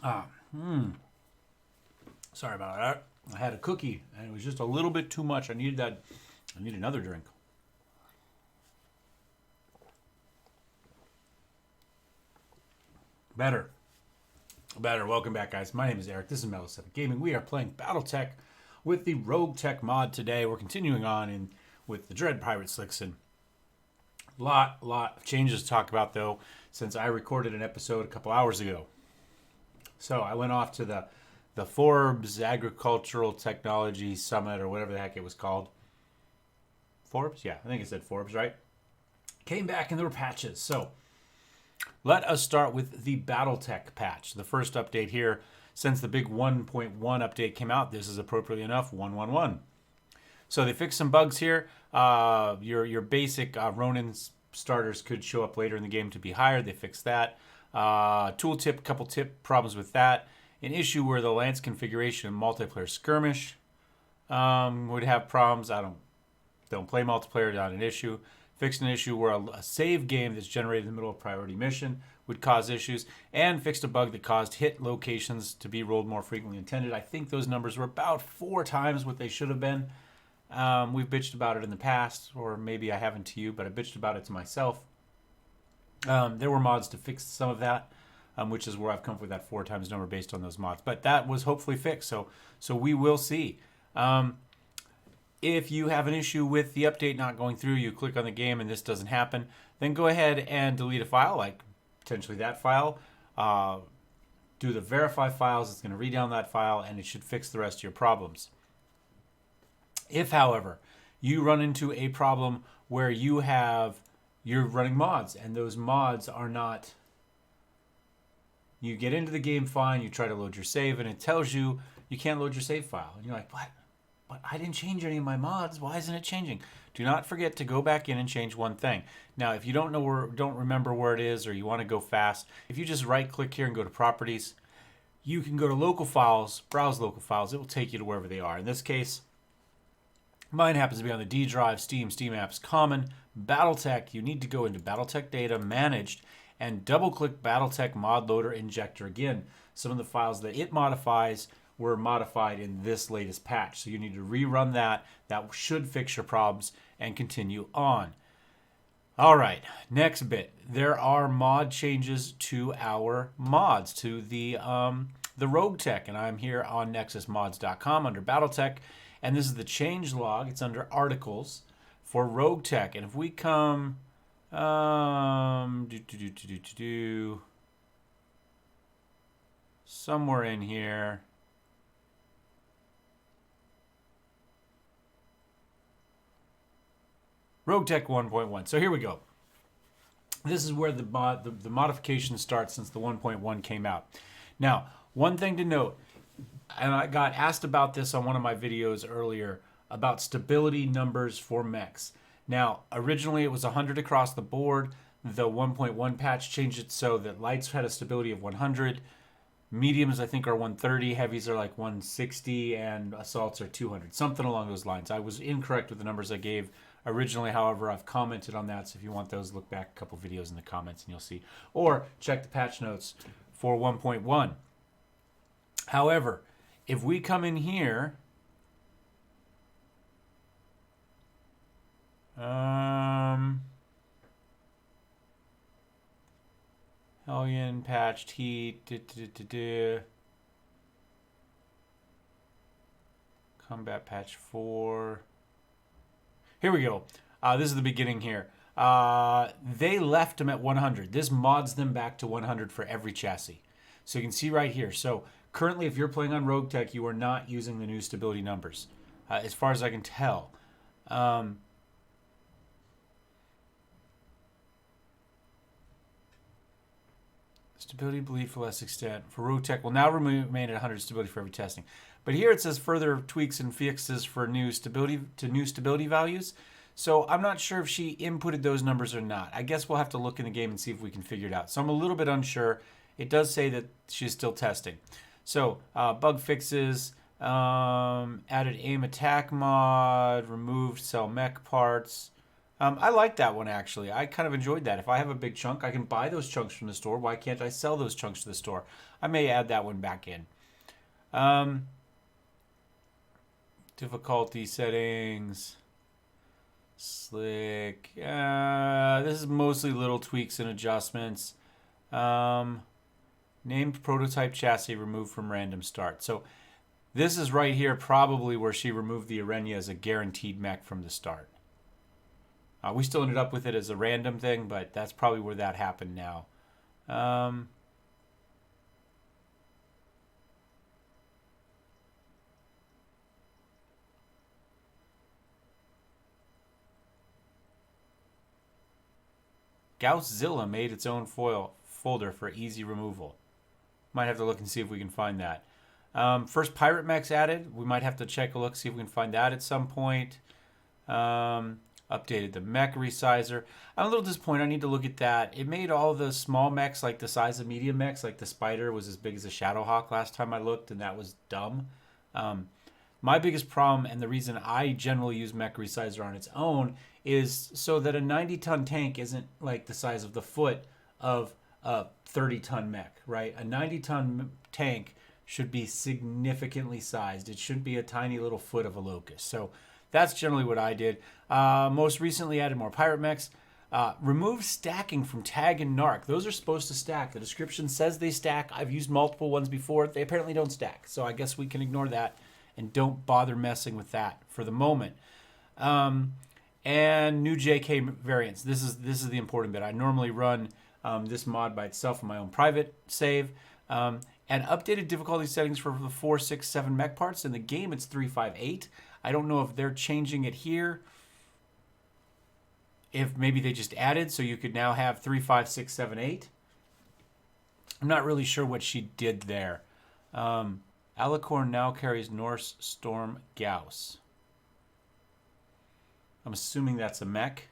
Ah, sorry about that. I had a cookie and it was just a little bit too much. I needed that. I need another drink. Better. Better. Welcome back, guys. My name is Eric. This is Battletech Gaming. We are playing Battletech with the Roguetech mod today. We're continuing on in with the Dread Pirate Slyxen. Lot of changes to talk about, though, since I recorded an episode a couple hours ago. So I went off to the Forbes Agricultural Technology Summit, or whatever the heck it was called. Forbes? Yeah, I think it said Forbes, right? Came back and there were patches. So let us start with the Battletech patch. The first update here, since the big 1.1 update came out, this is appropriately enough 1.1.1. So they fixed some bugs here. Your basic Ronin starters could show up later in the game to be higher. They fixed that. Tooltip, couple tip problems with that. An issue where the lance configuration in multiplayer skirmish would have problems. I don't play multiplayer, not an issue. Fixed an issue where a save game that's generated in the middle of a priority mission would cause issues, and fixed a bug that caused hit locations to be rolled more frequently intended. I think those numbers were about 4 times what they should have been. We've bitched about it in the past, or maybe I haven't to you, but I bitched about it to myself. There were mods to fix some of that, which is where I've come up with that 4 times number based on those mods. But that was hopefully fixed, so we will see. If you have an issue with the update not going through, you click on the game and this doesn't happen, then go ahead and delete a file, like potentially that file. Do the verify files. It's going to read down that file, and it should fix the rest of your problems. If, however, you run into a problem where you're running mods and those mods are not, you get into the game fine, you try to load your save, and it tells you you can't load your save file. And you're like, what? But I didn't change any of my mods. Why isn't it changing? Do not forget to go back in and change one thing. Now, if you don't remember where it is, or you want to go fast, if you just right click here and go to properties, you can go to local files, browse local files. It will take you to wherever they are. In this case, mine happens to be on the D drive, Steam Apps, Common, Battletech. You need to go into Battletech Data, Managed, and double click Battletech Mod Loader Injector. Again, some of the files that it modifies were modified in this latest patch. So you need to rerun that. That should fix your problems and continue on. All right, next bit. There are mod changes to our mods, to the Roguetech, and I'm here on nexusmods.com under Battletech, and this is the change log. It's under articles for Roguetech, and if we come somewhere in here, Roguetech 1.1. So here we go. This is where the modification starts since the 1.1 came out. Now, one thing to note, and I got asked about this on one of my videos earlier, about stability numbers for mechs. Now, originally it was 100 across the board. The 1.1 patch changed it so that lights had a stability of 100. Mediums, I think, are 130. Heavies are like 160. And assaults are 200. Something along those lines. I was incorrect with the numbers I gave originally. However, I've commented on that. So if you want those, look back a couple videos in the comments and you'll see. Or check the patch notes for 1.1. However, if we come in here, Hellion, patched heat, combat patch 4. Here we go. This is the beginning here. They left them at 100. This mods them back to 100 for every chassis. So you can see right here. So currently, if you're playing on Roguetech, you are not using the new stability numbers, as far as I can tell. Stability bleed for less extent. For Roguetech will now remain at 100 stability for every testing. But here it says further tweaks and fixes for new stability values. So I'm not sure if she inputted those numbers or not. I guess we'll have to look in the game and see if we can figure it out. So I'm a little bit unsure. It does say that she's still testing. So bug fixes, added aim attack mod, removed cell mech parts, I like that one, actually. I kind of enjoyed that. If I have a big chunk, I can buy those chunks from the store. Why can't I sell those chunks to the store? I may add that one back in. Um, Difficulty settings. Slick. This is mostly little tweaks and adjustments. Named prototype chassis removed from random start. So this is right here probably where she removed the Arenya as a guaranteed mech from the start. We still ended up with it as a random thing, but that's probably where that happened now. Gausszilla made its own foil folder for easy removal. Might have to look and see if we can find that. First pirate mechs added. We might have to check a look, see if we can find that at some point. Updated the mech resizer. I'm a little disappointed. I need to look at that. It made all the small mechs like the size of medium mechs, like the Spider was as big as a Shadowhawk last time I looked, and that was dumb. My biggest problem, and the reason I generally use mech resizer on its own, is so that a 90-ton tank isn't like the size of the foot of a 30-ton mech, right? A 90-ton tank should be significantly sized. It shouldn't be a tiny little foot of a locust. So that's generally what I did. Most recently added more pirate mechs. Remove stacking from tag and narc. Those are supposed to stack. The description says they stack. I've used multiple ones before. They apparently don't stack. So I guess we can ignore that and don't bother messing with that for the moment. And new JK variants. This is the important bit. I normally run this mod by itself in my own private save. And updated difficulty settings for the 4, 6, 7 mech parts. In the game, it's 3, 5, 8. I don't know if they're changing it here. If maybe they just added, so you could now have 3, 5, 6, 7, 8. I'm not really sure what she did there. Alicorn now carries Norse Storm Gauss. I'm assuming that's a mech.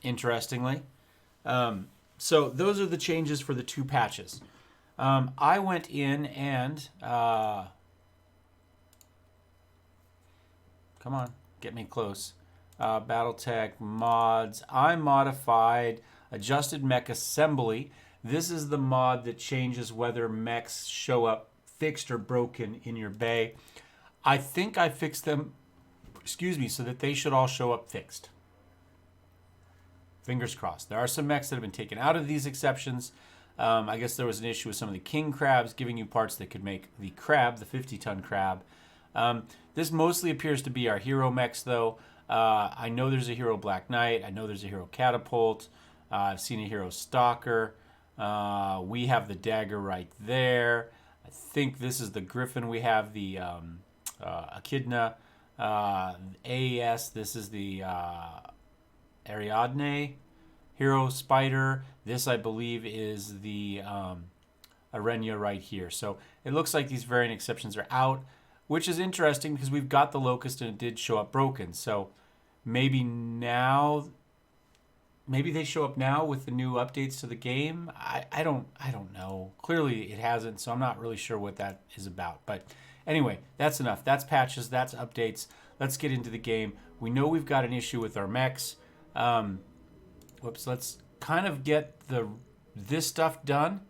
Interestingly. So those are the changes for the 2 patches. I went in and... come on, get me close. Battletech mods. I modified adjusted mech assembly. This is the mod that changes whether mechs show up fixed or broken in your bay. I think I fixed them, so that they should all show up fixed. Fingers crossed. There are some mechs that have been taken out of these exceptions. I guess there was an issue with some of the king crabs giving you parts that could make the crab, the 50-ton crab. This mostly appears to be our hero mechs, though. I know there's a hero Black Knight. I know there's a hero Catapult. I've seen a hero Stalker. We have the dagger right there. I think this is the Griffin. We have the Echidna. AES, this is the Ariadne hero Spider. This, I believe, is the Arenya right here. So it looks like these variant exceptions are out, which is interesting because we've got the Locust and it did show up broken. So maybe they show up now with the new updates to the game. I don't know. Clearly it hasn't, so I'm not really sure what that is about. But anyway, that's enough. That's patches. That's updates. Let's get into the game. We know we've got an issue with our mechs. Let's kind of get this stuff done.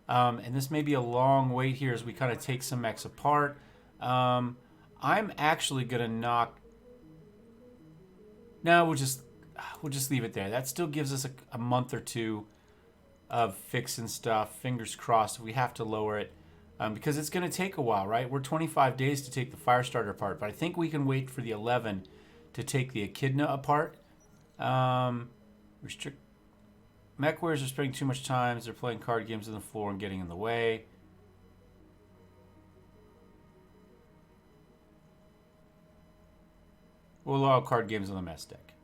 And this may be a long wait here as we kind of take some mechs apart. I'm actually gonna knock. No, we'll just leave it there. That still gives us a month or two of fixing stuff. Fingers crossed if we have to lower it. Because it's going to take a while, right? We're 25 days to take the Firestarter apart, but I think we can wait for the 11 to take the Echidna apart. Restrict mech warriors are spending too much time. They're playing card games on the floor and getting in the way. We'll allow card games on the mess deck.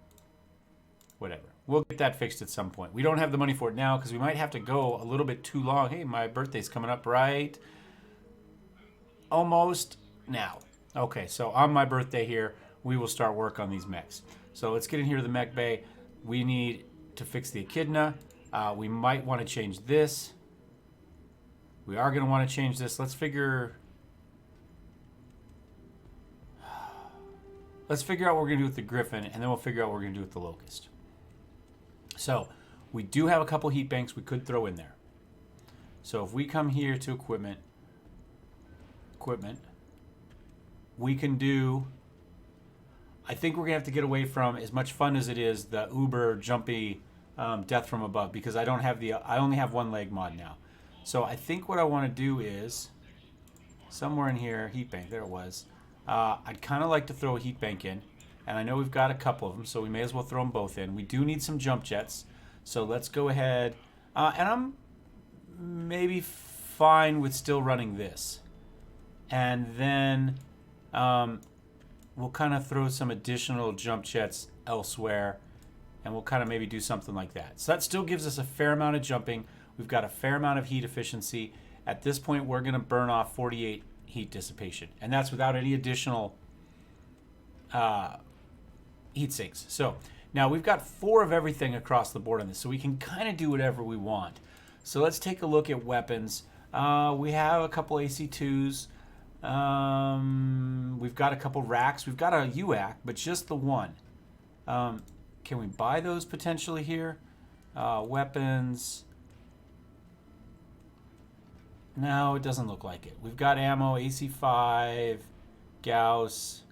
Whatever. We'll get that fixed at some point. We don't have the money for it now because we might have to go a little bit too long. Hey, my birthday's coming up, right? Almost now. Okay, so on my birthday here, we will start work on these mechs. So let's get in here to the mech bay. We need to fix the Echidna. We might want to change this. We are going to want to change this. Let's figure... let's figure out what we're going to do with the Griffin, and then we'll figure out what we're going to do with the Locust. So we do have a couple heat banks we could throw in there. So if we come here to equipment, we can do, I think we're going to have to get away from, as much fun as it is, the uber jumpy death from above, because I only have one leg mod now. So I think what I want to do is, somewhere in here, heat bank, there it was. I'd kind of like to throw a heat bank in, and I know we've got a couple of them, so we may as well throw them both in. We do need some jump jets, so let's go ahead, and I'm maybe fine with still running this. And then we'll kind of throw some additional jump jets elsewhere, and we'll kind of maybe do something like that. So that still gives us a fair amount of jumping. We've got a fair amount of heat efficiency. At this point, we're going to burn off 48 heat dissipation, and that's without any additional heat sinks. So now we've got 4 of everything across the board on this, so we can kind of do whatever we want. So let's take a look at weapons. We have a couple AC2s. We've got a couple racks. We've got a UAC, but just the one. Can we buy those potentially here? Weapons. No, it doesn't look like it. We've got ammo, AC5, Gauss,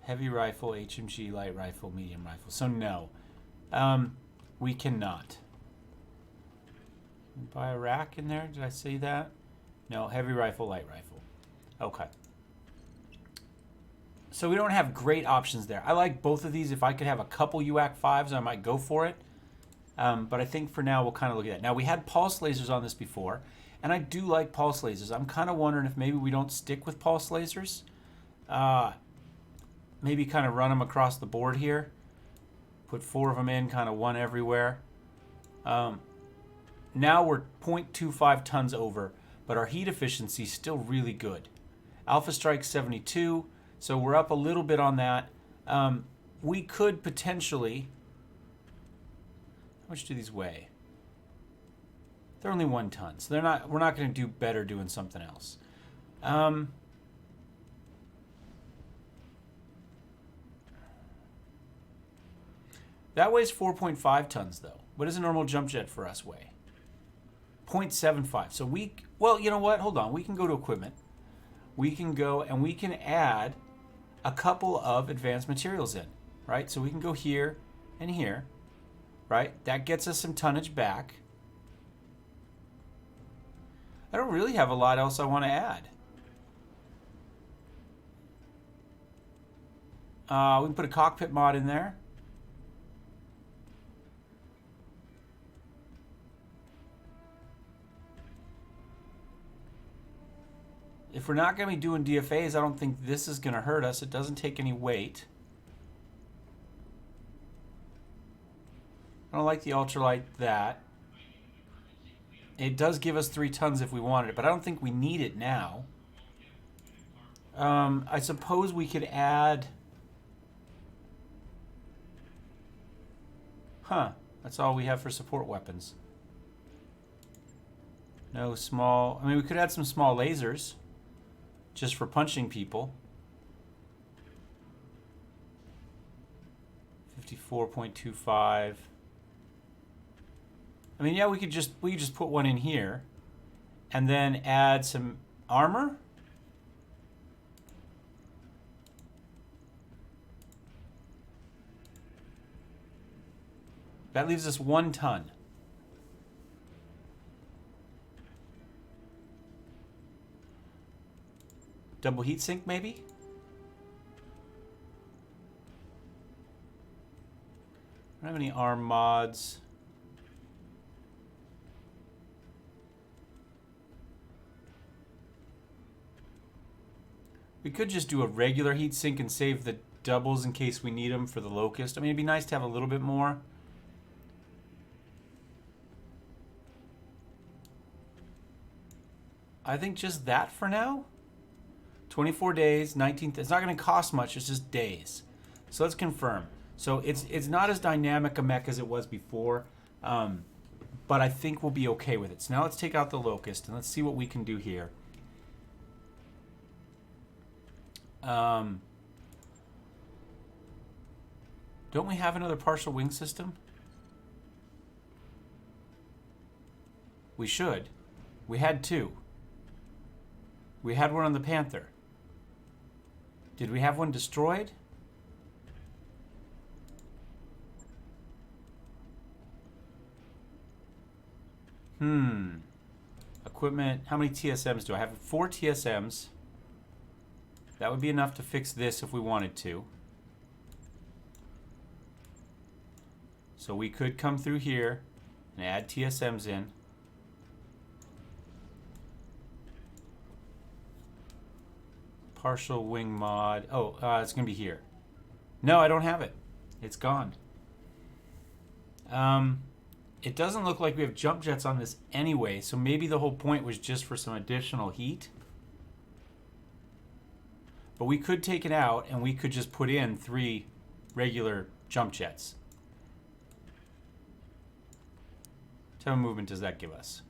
heavy rifle, HMG, light rifle, medium rifle. So no, we cannot. Buy a rack in there? Did I say that? No, heavy rifle, light rifle. Okay. So we don't have great options there. I like both of these. If I could have a couple UAC 5s, I might go for it. But I think for now, we'll kind of look at that. Now, we had pulse lasers on this before, and I do like pulse lasers. I'm kind of wondering if maybe we don't stick with pulse lasers. Maybe kind of run them across the board here. Put 4 of them in, kind of one everywhere. Now we're 0.25 tons over, but our heat efficiency is still really good. Alpha Strike 72, so we're up a little bit on that. We could potentially... How much do these weigh? They're only 1 ton, so we're not going to do better doing something else. That weighs 4.5 tons, though. What does a normal jump jet for us weigh? 0.75. So well, you know what? Hold on. We can go to equipment. We can go and we can add a couple of advanced materials in, right? So we can go here and here, right? That gets us some tonnage back. I don't really have a lot else I want to add. We can put a cockpit mod in there. If we're not going to be doing DFAs, I don't think this is going to hurt us. It doesn't take any weight. I don't like the ultralight that. It does give us 3 tons if we wanted it, but I don't think we need it now. I suppose we could add... That's all we have for support weapons. No small... I mean, we could add some small lasers. Just for punching people. 54.25. I mean, yeah, we could just put one in here, and then add some armor. That leaves us 1 ton. Double heat sink, maybe? I don't have any arm mods. We could just do a regular heat sink and save the doubles in case we need them for the Locust. I mean, it'd be nice to have a little bit more. I think just that for now. 24 days, 19th. It's not going to cost much. It's just days. So let's confirm. So it's not as dynamic a mech as it was before, but I think we'll be okay with it. So now let's take out the Locust and let's see what we can do here. Don't we have another partial wing system? We should. We had two. We had one on the Panther. Did we have one destroyed? Equipment. How many TSMs do I have? 4 TSMs. That would be enough to fix this if we wanted to. So we could come through here and add TSMs in. Partial wing mod. Oh, it's going to be here. No, I don't have it. It's gone. It doesn't look like we have jump jets on this anyway, so maybe the whole point was just for some additional heat. But we could take it out and we could just put in 3 regular jump jets. What type of movement does that give us?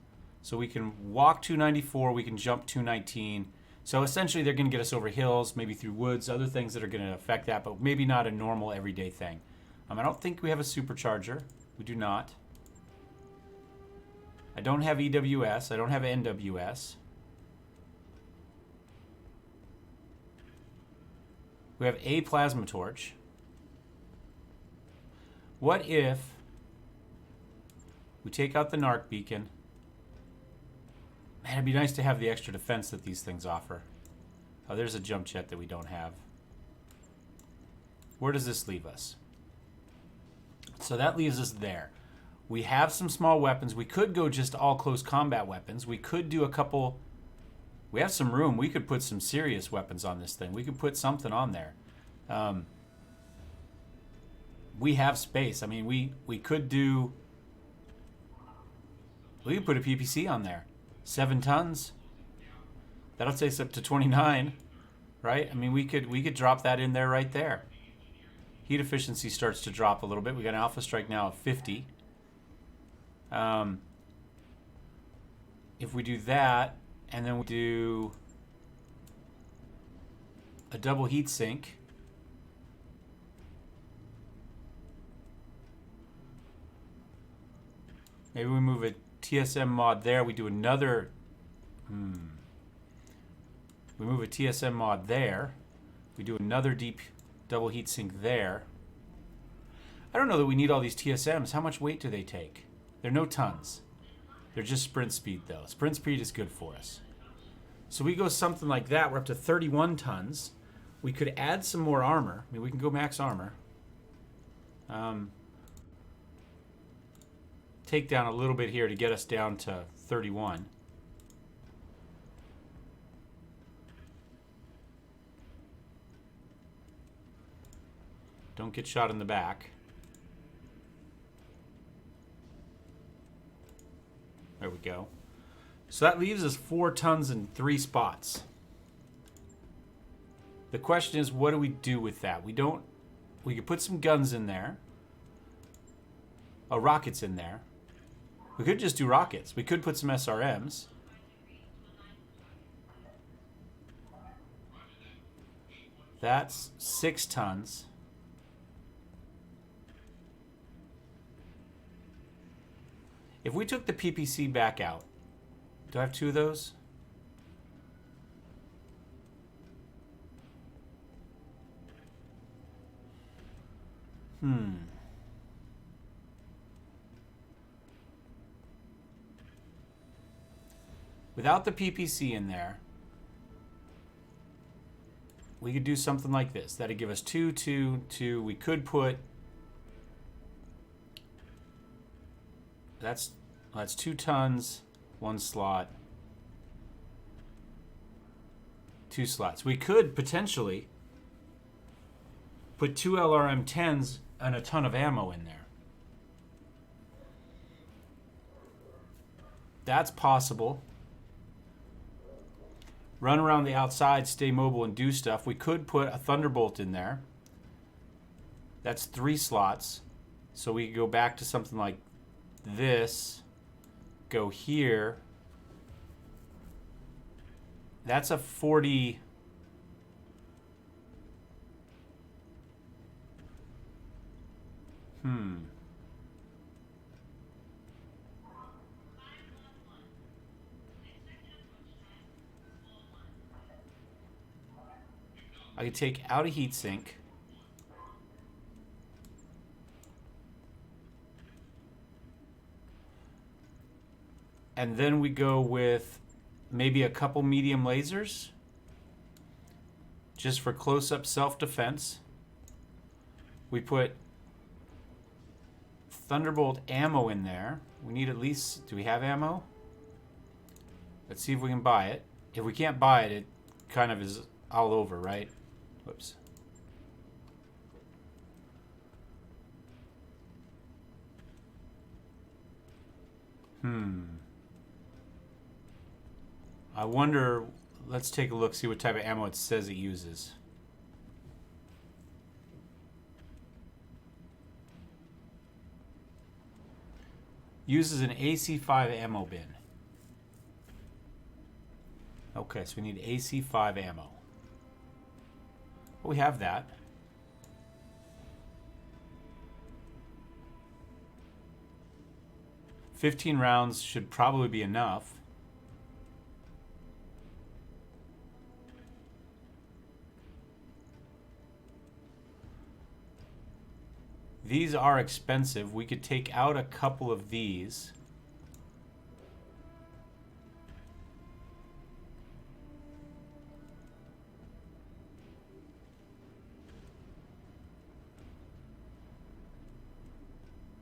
So we can walk 294, we can jump 219. So essentially they're going to get us over hills, maybe through woods, other things that are going to affect that, but maybe not a normal everyday thing. I don't think we have a supercharger. We do not. I don't have EWS. I don't have NWS. We have a plasma torch. What if we take out the narc beacon? Man, it'd be nice to have the extra defense that these things offer. Oh, there's a jump jet that we don't have. Where does this leave us? So that leaves us there. We have some small weapons. We could go just all close combat weapons. We could do a couple. We have some room. We could put some serious weapons on this thing. We could put something on there. We have space. I mean, we could do. We could put a PPC on there. 7 tons. That'll take us up to 29, right? I mean, we could drop that in there right there. Heat efficiency starts to drop a little bit. We got an alpha strike now of 50. If we do that, and then we do a double heat sink. Maybe we move a TSM mod there. We do another. We move a TSM mod there. We do another deep double heat sink there. I don't know that we need all these TSMs. How much weight do they take? They're no tons. They're just sprint speed, though. Sprint speed is good for us. So we go something like that. We're up to 31 tons. We could add some more armor. I mean, we can go max armor. Take down a little bit here to get us down to 31. Don't get shot in the back. There we go. So that leaves us 4 tons in 3 spots. The question is, what do we do with that? We could put some guns in there. Rockets in there. We could just do rockets. We could put some SRMs. That's 6 tons. If we took the PPC back out, do I have 2 of those? Without the PPC in there, we could do something like this. That'd give us 2, 2, 2. We could put... That's 2 tons, 1 slot, 2 slots. We could potentially put 2 LRM-10s and a ton of ammo in there. That's possible. Run around the outside, stay mobile, and do stuff. We could put a Thunderbolt in there. That's 3 slots. So we could go back to something like this. Go here. That's a 40. I could take out a heatsink. And then we go with maybe a couple medium lasers. Just for close-up self-defense. We put Thunderbolt ammo in there. We need at least... Do we have ammo? Let's see if we can buy it. If we can't buy it, it kind of is all over, right? Whoops. I wonder... Let's take a look, see what type of ammo it says it uses. Uses an AC5 ammo bin. Okay, so we need AC5 ammo. Well, we have that. $15 rounds should probably be enough. These are expensive. We could take out a couple of these.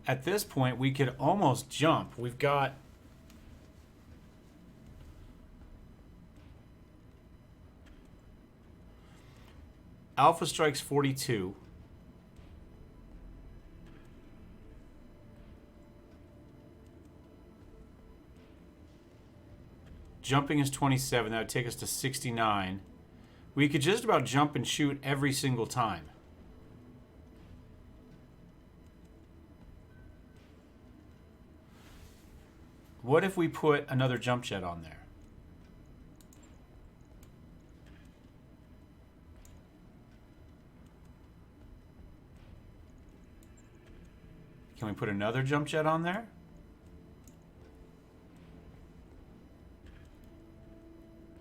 At this point, we could almost jump. We've got... Alpha Strike's 42. Jumping is 27. That would take us to 69. We could just about jump and shoot every single time. What if we put another jump jet on there? Can we put another jump jet on there?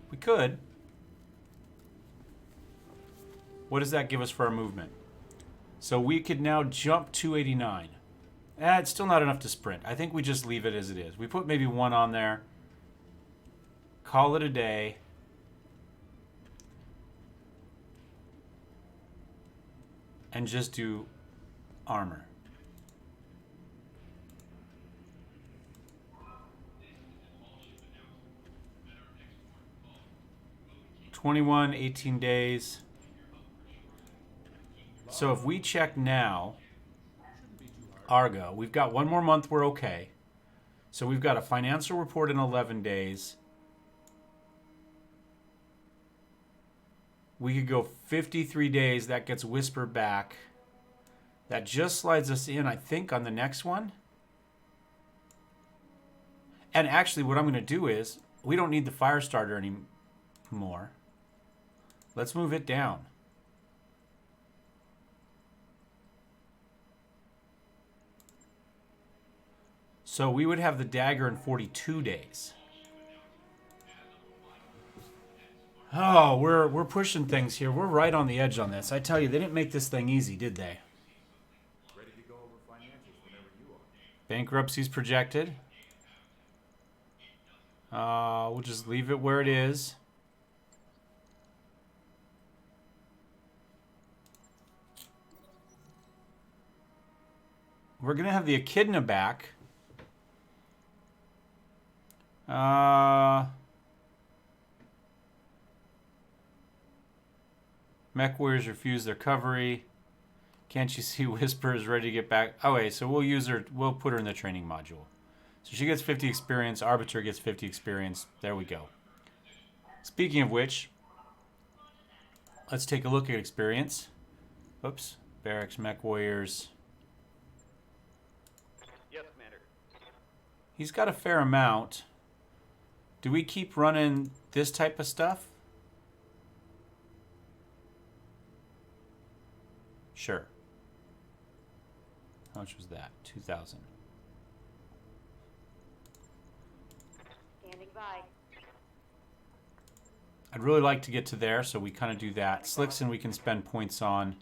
We could. What does that give us for our movement? So we could now jump 289. It's still not enough to sprint. I think we just leave it as it is. We put maybe one on there. Call it a day. And just do armor. $21, 18 days. So if we check now, Argo, we've got one more month, we're okay. So we've got a financial report in 11 days. We could go 53 days, that gets Whisper back. That just slides us in, I think, on the next one. And actually what I'm going to do is, we don't need the fire starter anymore. Let's move it down. So we would have the dagger in 42 days. Oh, we're pushing things here. We're right on the edge on this. I tell you, they didn't make this thing easy, did they? Ready to go over financials whenever you are. Bankruptcy's projected. We'll just leave it where it is. We're going to have the Echidna back. Mech Warriors refuse their recovery. Can't you see Whisper is ready to get back? Oh, wait, so we'll use her. We'll put her in the training module. So she gets 50 experience. Arbiter gets 50 experience. There we go. Speaking of which, let's take a look at experience. Oops. Barracks, Mech Warriors. Yes, Commander. He's got a fair amount. Do we keep running this type of stuff? Sure. How much was that? 2,000. Standing by. I'd really like to get to there, so we kind of do that. Slyxen we can spend points on.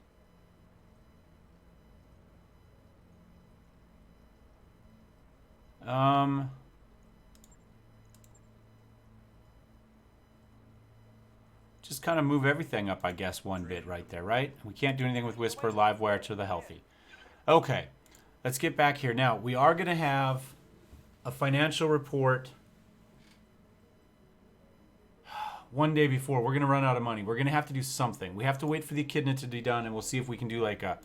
Just kind of move everything up, I guess, one bit right there, right? We can't do anything with Whisper, Livewire to the healthy. Okay, let's get back here. Now, we are going to have a financial report one day before. We're going to run out of money. We're going to have to do something. We have to wait for the echidna to be done, and we'll see if we can do like a...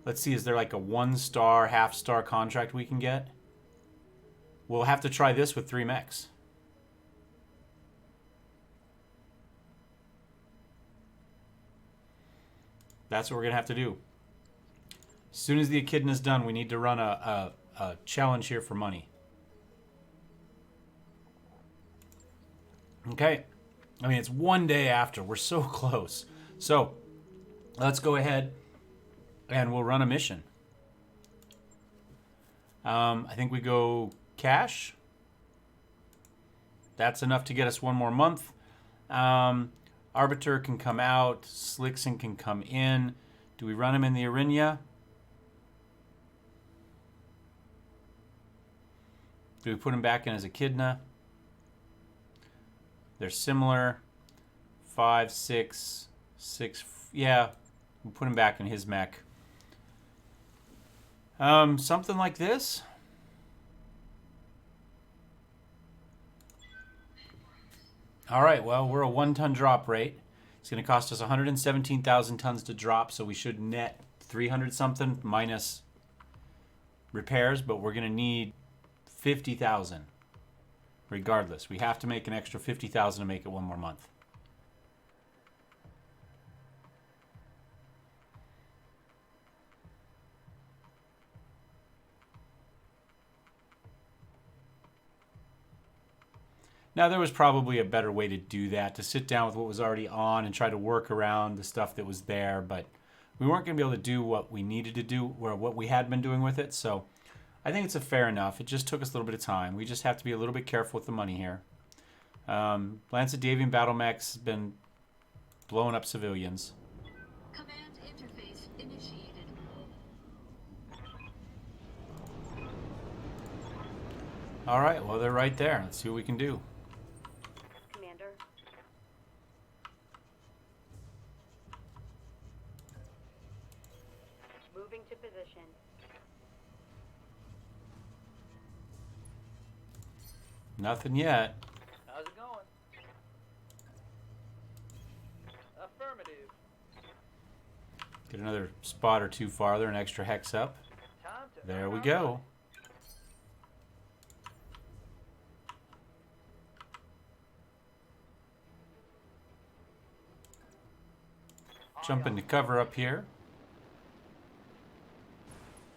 Let's see, is there like a 1-star, half-star contract we can get? We'll have to try this with 3 mechs. That's what we're going to have to do. As soon as the echidna's done, we need to run a challenge here for money. Okay. I mean, it's one day after. We're so close. So, let's go ahead and we'll run a mission. I think we go cash. That's enough to get us one more month. Arbiter can come out. Slyxen can come in. Do we run him in the Arena? Do we put him back in as Echidna? They're similar. 5, 6, 6. Yeah, we'll put him back in his mech. Something like this. All right, well, we're a 1-ton drop rate. It's going to cost us 117,000 tons to drop, so we should net 300 something minus repairs, but we're going to need 50,000 regardless. We have to make an extra 50,000 to make it one more month. Now, there was probably a better way to do that, to sit down with what was already on and try to work around the stuff that was there, but we weren't going to be able to do what we needed to do, or what we had been doing with it, so I think it's a fair enough. It just took us a little bit of time. We just have to be a little bit careful with the money here. Lancet Battle Mechs has been blowing up civilians. Command interface initiated. All right, well, they're right there. Let's see what we can do. Commander. Moving to position. Nothing yet. How's it going? Affirmative. Get another spot or two farther, an extra hex up. Time to There earn we our go. money. Jump into cover up here.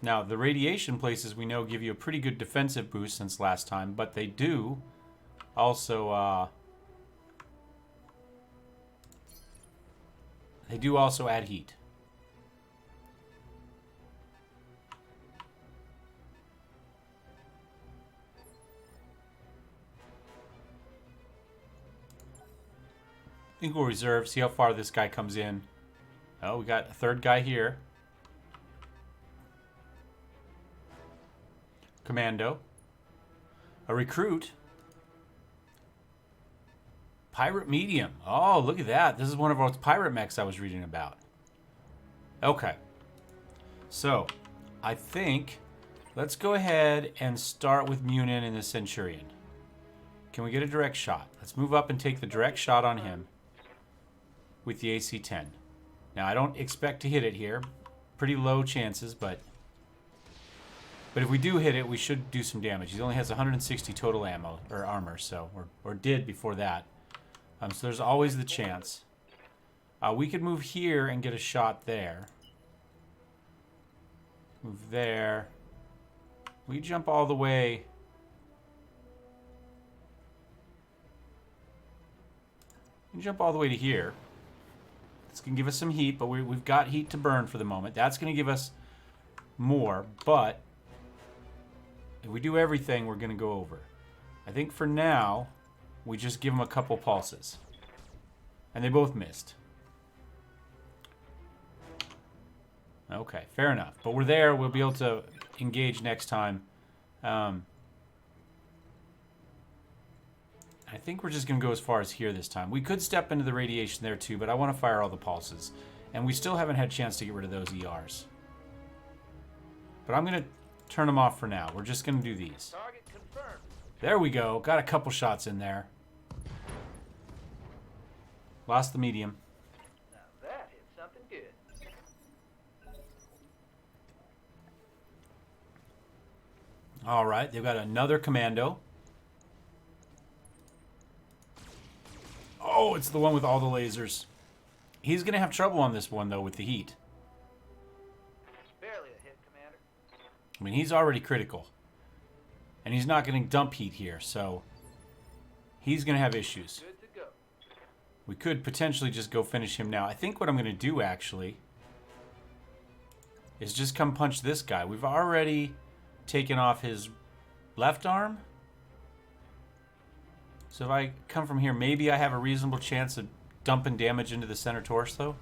Now, the radiation places we know give you a pretty good defensive boost since last time, but they do also add heat. I think we'll reserve, see how far this guy comes in. Oh, we got a third guy here. Commando. A recruit. Pirate medium. Oh, look at that. This is one of those pirate mechs I was reading about. Okay. So, I think let's go ahead and start with Munin and the Centurion. Can we get a direct shot? Let's move up and take the direct shot on him with the AC-10. Now, I don't expect to hit it here. Pretty low chances, but if we do hit it, we should do some damage. He only has 160 total ammo, or armor, so, or did before that. So there's always the chance. We could move here and get a shot there. Move there. We jump all the way. We jump all the way to here. This can give us some heat, but we've got heat to burn for the moment. That's going to give us more, but if we do everything, we're going to go over. I think for now, we just give them a couple pulses. And they both missed. Okay, fair enough. But we're there. We'll be able to engage next time. I think we're just going to go as far as here this time. We could step into the radiation there too, but I want to fire all the pulses. And we still haven't had a chance to get rid of those ERs. But I'm going to turn them off for now. We're just going to do these. Target confirmed. There we go. Got a couple shots in there. Lost the medium. Now that hit something good. All right, they've got another commando. Oh, it's the one with all the lasers. He's going to have trouble on this one, though, with the heat. Barely a hit, Commander. I mean, he's already critical. And he's not getting dump heat here, so he's going to have issues. Good to go. We could potentially just go finish him now. I think what I'm going to do, actually, is just come punch this guy. We've already taken off his left arm. So if I come from here, maybe I have a reasonable chance of dumping damage into the center torso.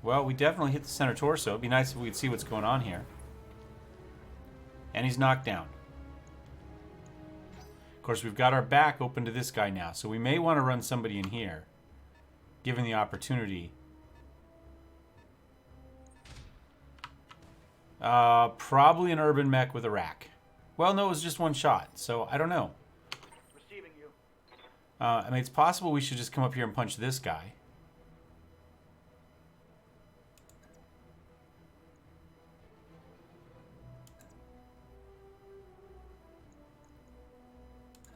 Well, we definitely hit the center torso. It'd be nice if we could see what's going on here. And he's knocked down. Of course, we've got our back open to this guy now, so we may want to run somebody in here, given the opportunity. Probably an urban mech with a rack. Well, no, it was just one shot, so I don't know. Receiving you. I mean, it's possible we should just come up here and punch this guy.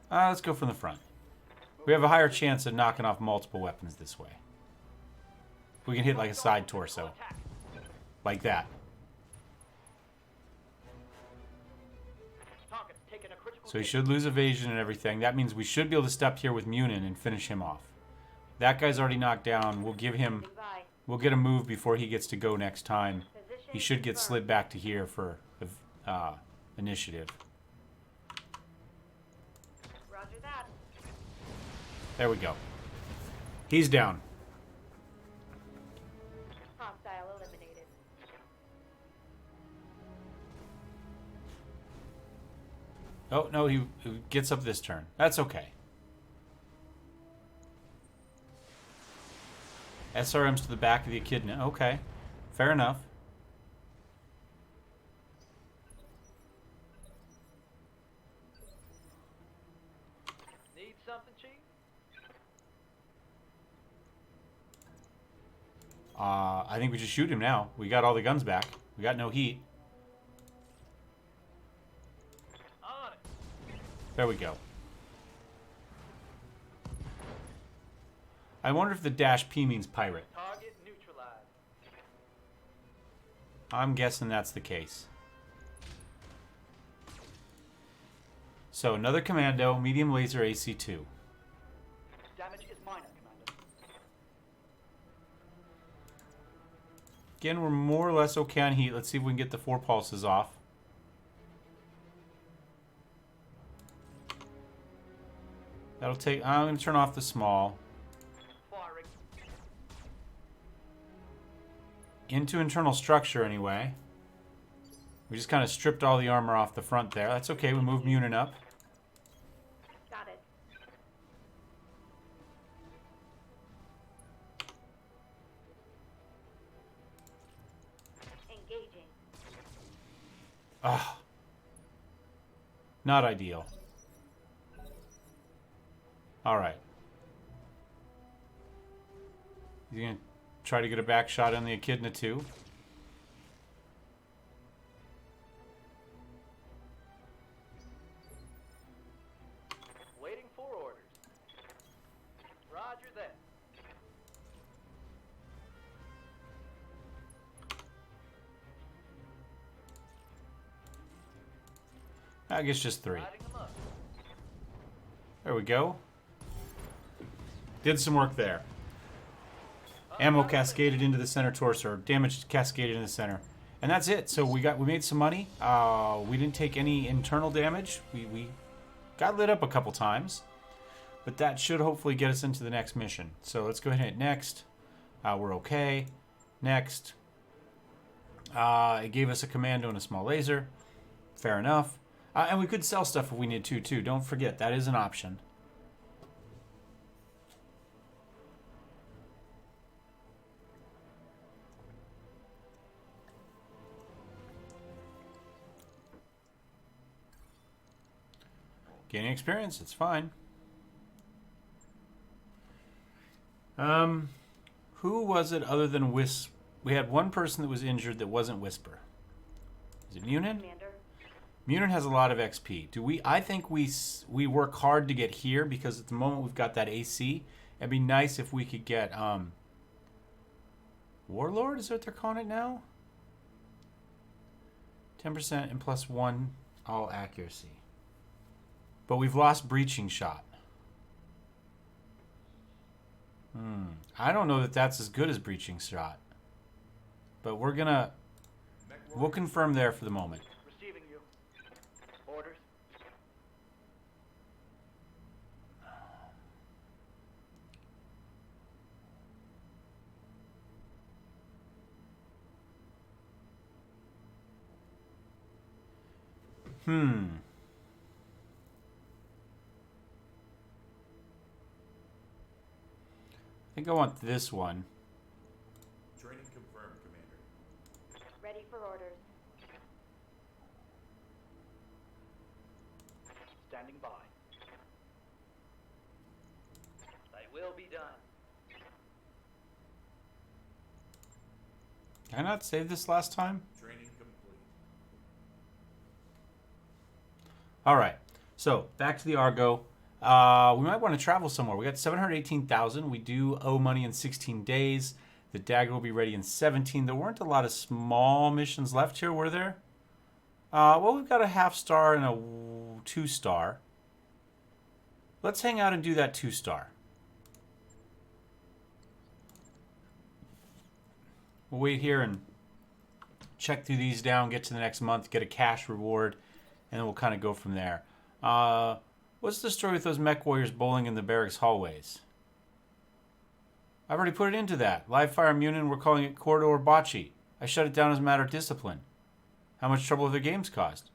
Let's go from the front. We have a higher chance of knocking off multiple weapons this way. We can hit like a side torso. Like that. Target's taking a critical So he hit. should lose evasion and everything. That means we should be able to step here with Munin and finish him off. That guy's already knocked down. We'll give him... Goodbye. We'll get a move before he gets to go next time. Position He should get confirmed. slid back to here for initiative. Roger that. There we go. He's down. Hostile eliminated. Oh, no, he gets up this turn. That's okay. SRM's to the back of the Echidna. Okay. Fair enough. Need something, Chief? I think we just shoot him now. We got all the guns back. We got no heat. On it. There we go. I wonder if the dash P means pirate. Target neutralized. I'm guessing that's the case. So, another commando, medium laser AC2. Damage is minor, Commander. Again, we're more or less okay on heat. Let's see if we can get the 4 pulses off. That'll take... I'm going to turn off the small. Firing. Into internal structure, anyway. We just kind of stripped all the armor off the front there. That's okay. We moved Munin up. Got it. Engaging. Ah. Not ideal. Alright. You gonna try to get a back shot on the Echidna too? Waiting for orders. Roger that. I guess just 3. Lighting them up. There we go. Did some work there. Ammo cascaded into the center torso, or damage cascaded in the center. And that's it. So we made some money. We didn't take any internal damage. We got lit up a couple times. But that should hopefully get us into the next mission. So let's go ahead and hit next. We're okay. Next. It gave us a commando and a small laser. Fair enough. And we could sell stuff if we need to, too. Don't forget, that is an option. Gaining experience, it's fine. Who was it other than Wisp? We had one person that was injured that wasn't Whisper. Is it Munin? Commander. Munin has a lot of XP. Do we? I think we work hard to get here because at the moment we've got that AC. It'd be nice if we could get Warlord. Is that what they're calling it now? 10% and +1 all accuracy. But we've lost breaching shot. I don't know that that's as good as breaching shot. But we'll confirm there for the moment. Receiving you. Orders. I think I want this one. Training confirmed, Commander. Ready for orders. Standing by. They will be done. Did I not save this last time? Training complete. All right. So back to the Argo. We might want to travel somewhere. We got 718,000. We do owe money in 16 days. The dagger will be ready in 17. There weren't a lot of small missions left here, were there? Well, we've got a 1/2 star and a 2 star. Let's hang out and do that 2 star. We'll wait here and check through these down, get to the next month, get a cash reward, and then we'll kind of go from there. What's the story with those mech warriors bowling in the barracks hallways? I've already put it into that. Live fire Munin, we're calling it corridor bocce. I shut it down as a matter of discipline. How much trouble have their games caused?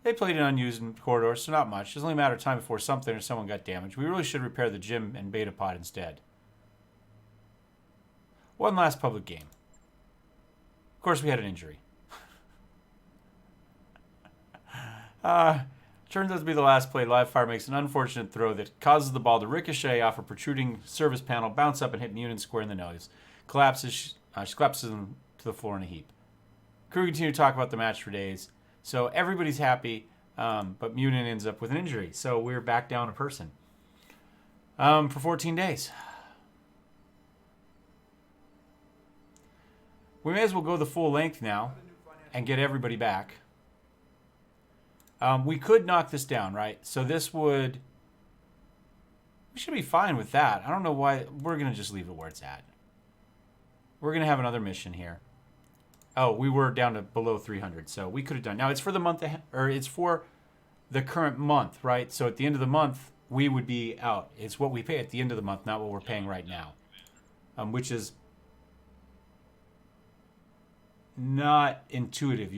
They played it unused in corridors, so not much. It's only a matter of time before something or someone got damaged. We really should repair the gym and beta pod instead. One last public game. Of course, we had an injury. Turns out to be the last play. Live fire makes an unfortunate throw that causes the ball to ricochet off a protruding service panel, bounce up and hit Munin square in the nose. She collapses him to the floor in a heap. Crew continue to talk about the match for days. So everybody's happy, but Munin ends up with an injury. So we're back down a person for 14 days. We may as well go the full length now and get everybody back. We could knock this down, right? So this would... We should be fine with that. I don't know why... We're going to just leave it where it's at. We're going to have another mission here. Oh, we were down to below 300, so we could have done... Now, it's for the month... Or it's for the current month, right? So at the end of the month, we would be out. It's what we pay at the end of the month, not what we're paying right now. Which is... not intuitive.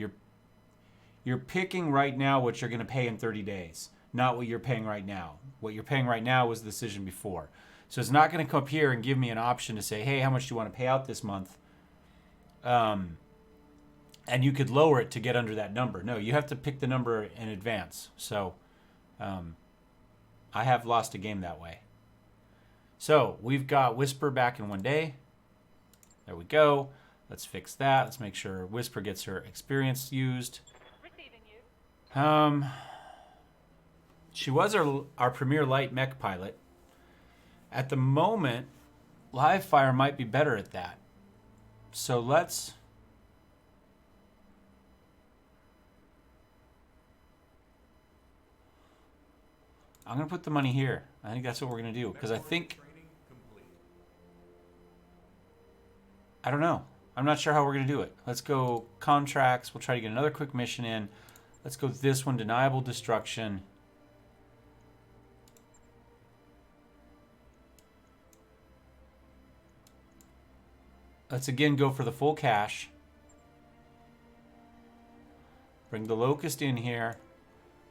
You're picking right now what you're going to pay in 30 days, not what you're paying right now. What you're paying right now was the decision before. So it's not going to come up here and give me an option to say, hey, how much do you want to pay out this month? And you could lower it to get under that number. No, you have to pick the number in advance. So I have lost a game that way. So we've got Whisper back in 1 day. There we go. Let's fix that. Let's make sure Whisper gets her experience used. She was our premier light mech pilot. At the moment, live fire might be better at that. So let's... I'm going to put the money here. I think that's what we're going to do. Because I think I don't know. I'm not sure how we're going to do it. Let's go contracts. We'll try to get another quick mission in. Let's go this one, deniable destruction. Let's again go for the full cash. Bring the locust in here.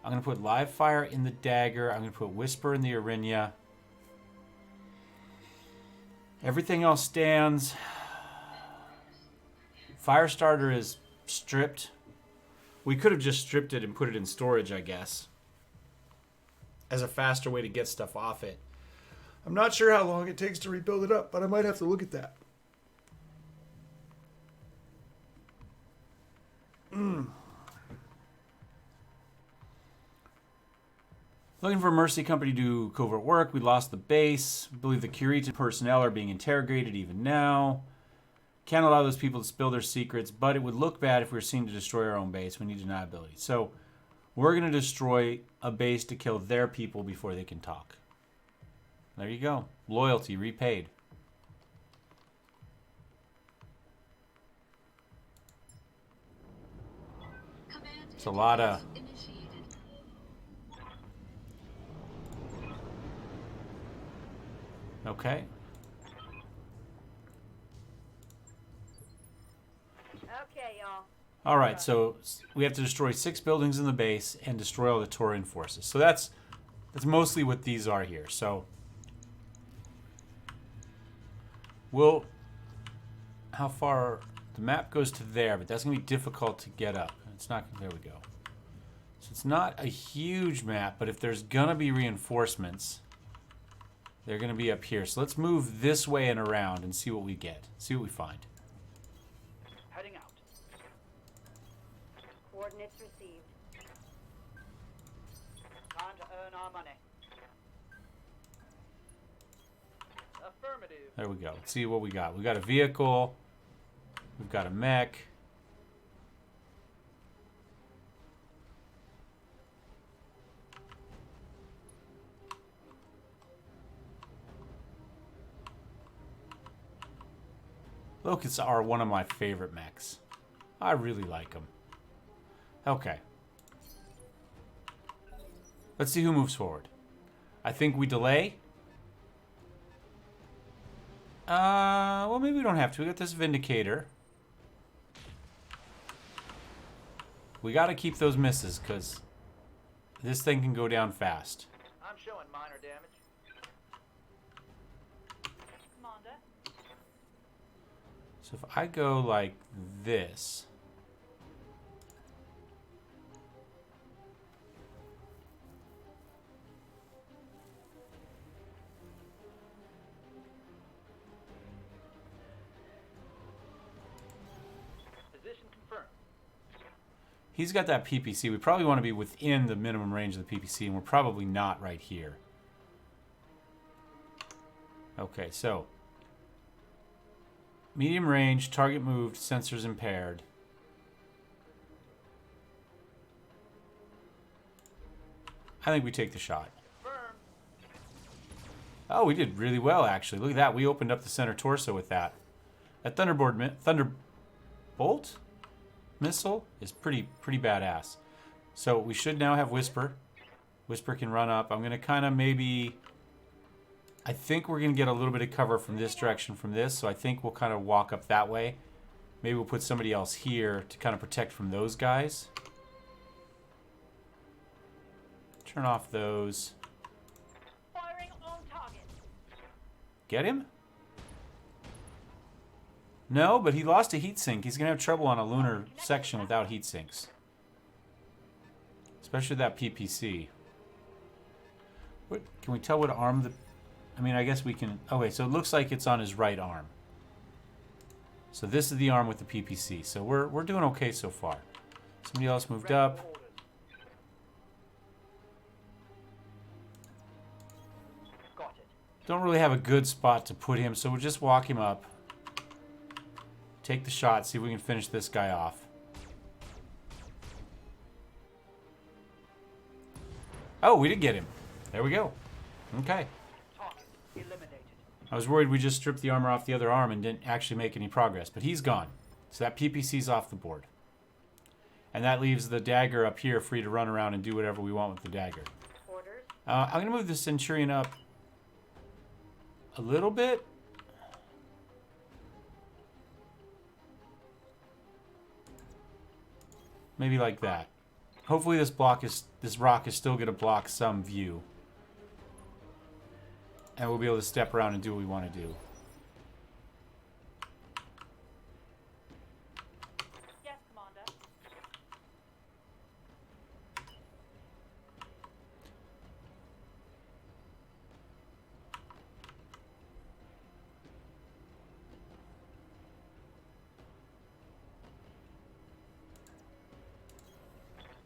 I'm going to put live fire in the dagger. I'm going to put whisper in the Arinya. Everything else stands. Firestarter is stripped. We could have just stripped it and put it in storage, I guess, as a faster way to get stuff off it. I'm not sure how long it takes to rebuild it up, but I might have to look at that. Looking for a mercy company to do covert work. We lost the base. I believe the Curated personnel are being interrogated even now. Can't allow those people to spill their secrets, but it would look bad if we were seen to destroy our own base. We need deniability. So we're going to destroy a base to kill their people before they can talk. There you go. Loyalty repaid. It's a lot of... Okay. Okay, y'all. All right, so we have to destroy 6 buildings in the base and destroy all the Taurian forces. So that's mostly what these are here. So we'll... How far... The map goes to there, but that's going to be difficult to get up. It's not... There we go. So it's not a huge map, but if there's going to be reinforcements, they're going to be up here. So let's move this way and around and see what we get. See what we find. Heading out. Coordinates received. Time to earn our money. Affirmative. There we go. Let's see what we got. We got a vehicle. We've got a mech. Locusts are one of my favorite mechs. I really like them. Okay. Let's see who moves forward. I think we delay. Well, maybe we don't have to. We got this Vindicator. We got to keep those misses, because this thing can go down fast. I'm showing minor damage. Commander. So if I go like this... Position confirmed. He's got that PPC. We probably want to be within the minimum range of the PPC, and we're probably not right here. Okay, so... Medium range, target moved, sensors impaired. I think we take the shot. Firm. Oh, we did really well, actually. Look at that. We opened up the center torso with that. That Thunderbolt missile is pretty badass. So we should now have Whisper. Whisper can run up. I'm going to kind of maybe... I think we're going to get a little bit of cover from this direction from this, so I think we'll kind of walk up that way. Maybe we'll put somebody else here to kind of protect from those guys. Turn off those. Firing on target. Get him? No, but he lost a heat sink. He's going to have trouble on a lunar section without heat sinks. Especially that PPC. What, can we tell what arm the... I mean, I guess we can... Okay, so it looks like it's on his right arm. So this is the arm with the PPC. So we're doing okay so far. Somebody else moved up. Got it. Don't really have a good spot to put him, so we'll just walk him up. Take the shot, see if we can finish this guy off. Oh, we did get him. There we go. Okay. Target eliminated. I was worried we just stripped the armor off the other arm and didn't actually make any progress, but he's gone. So that PPC's off the board. And that leaves the dagger up here free to run around and do whatever we want with the dagger. Orders. I'm going to move the Centurion up a little bit. Maybe like that. Hopefully this rock is still going to block some view. And we'll be able to step around and do what we want to do. Yes, Commander.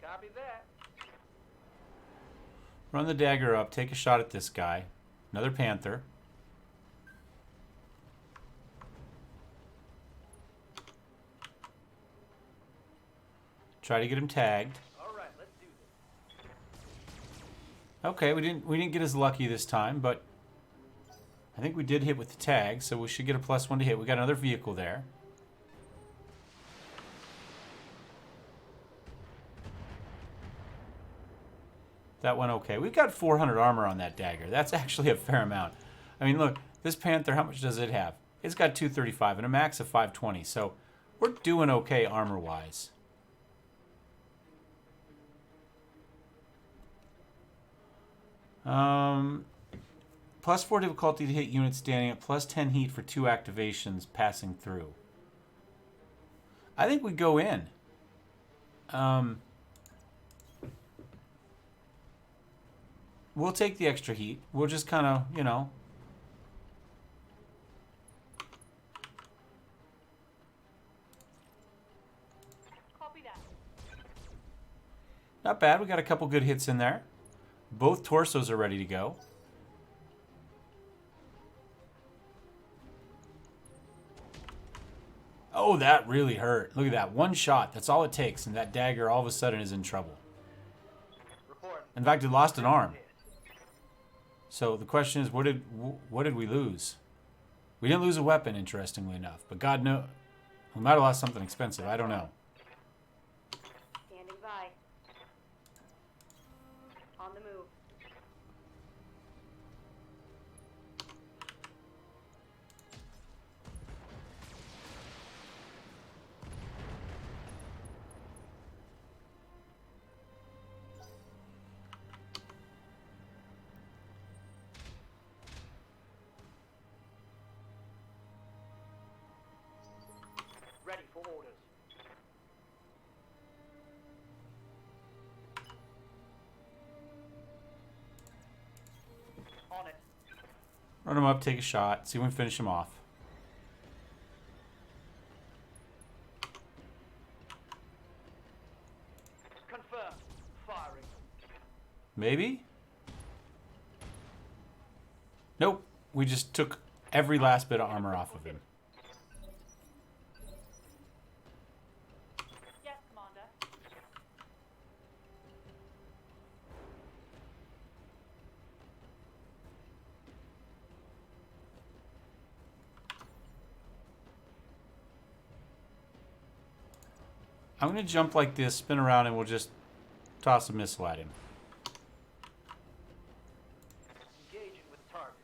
Copy that. Run the dagger up, take a shot at this guy. Another panther. Try to get him tagged. All right, let's do this. Okay, we didn't get as lucky this time, but I think we did hit with the tag, so we should get a +1 to hit. We got another vehicle there. That went okay. We've got 400 armor on that dagger. That's actually a fair amount. I mean, look, this panther, how much does it have? It's got 235 and a max of 520, so we're doing okay armor-wise. +4 difficulty to hit units standing at, +10 heat for 2 activations passing through. I think we go in. We'll take the extra heat. We'll just kind of, you know. Copy that. Not bad. We got a couple good hits in there. Both torsos are ready to go. Oh, that really hurt. Look at that. One shot. That's all it takes. And that dagger all of a sudden is in trouble. Report. In fact, it lost an arm. So the question is, what did we lose? We didn't lose a weapon, interestingly enough. But God knows, we might have lost something expensive. I don't know. Standing by. On the move. Ready for orders. On it. Run him up, take a shot, see if we can finish him off. Confirmed. Firing. Maybe? Nope. We just took every last bit of armor off of him. Yes, Commander. I'm going to jump like this, spin around, and we'll just toss a missile at him. Engaging with target.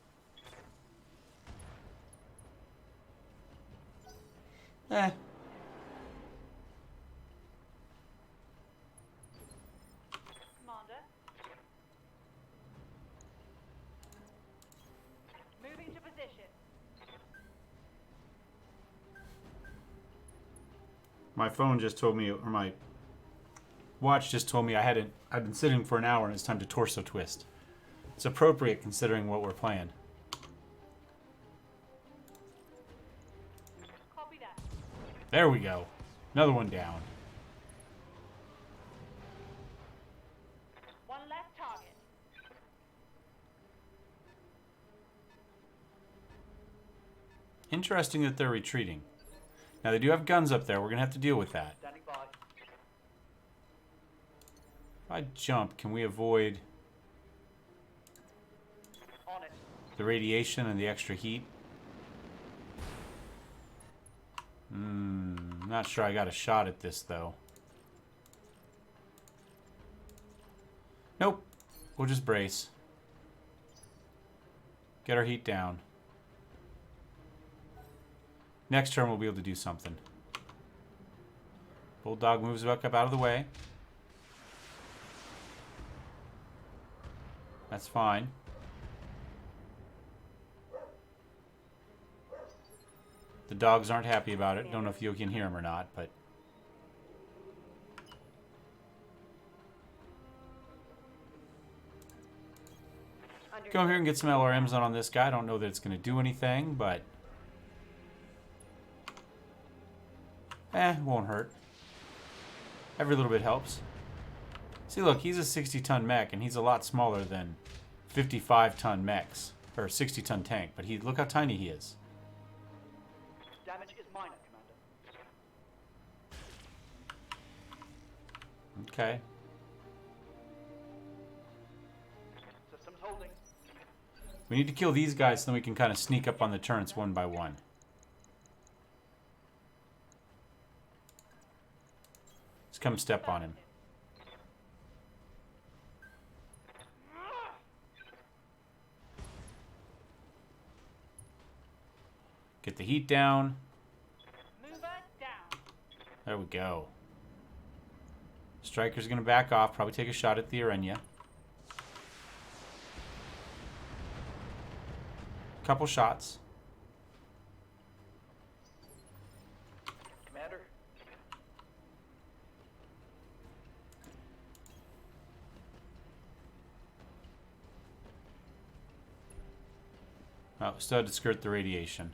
Eh. Commander. Moving to position. My phone just told me, or my watch just told me I've been sitting for an hour and it's time to torso twist. It's appropriate considering what we're playing. Copy that. There we go. Another one down. One less target. Interesting that they're retreating. Now they do have guns up there. We're going to have to deal with that. Standing by. If I jump, can we avoid On it. the radiation and the extra heat? I'm not sure I got a shot at this, though. Nope. We'll just brace. Get our heat down. Next turn, we'll be able to do something. Bulldog moves back up out of the way. That's fine. The dogs aren't happy about it. Don't know if you can hear them or not, but... Go here and get some LRMs on this guy. I don't know that it's going to do anything, but... it won't hurt. Every little bit helps. See, look, he's a 60-ton mech, and he's a lot smaller than 55-ton mechs. Or 60-ton tank, but look how tiny he is. Damage is minor, Commander. Okay. Systems holding. We need to kill these guys so then we can kind of sneak up on the turrets one by one. Let's come step on him. Get the heat down. Mover down. There we go. Striker's going to back off. Probably take a shot at the Arenya. Couple shots. Commander. Oh, still had to skirt the radiation.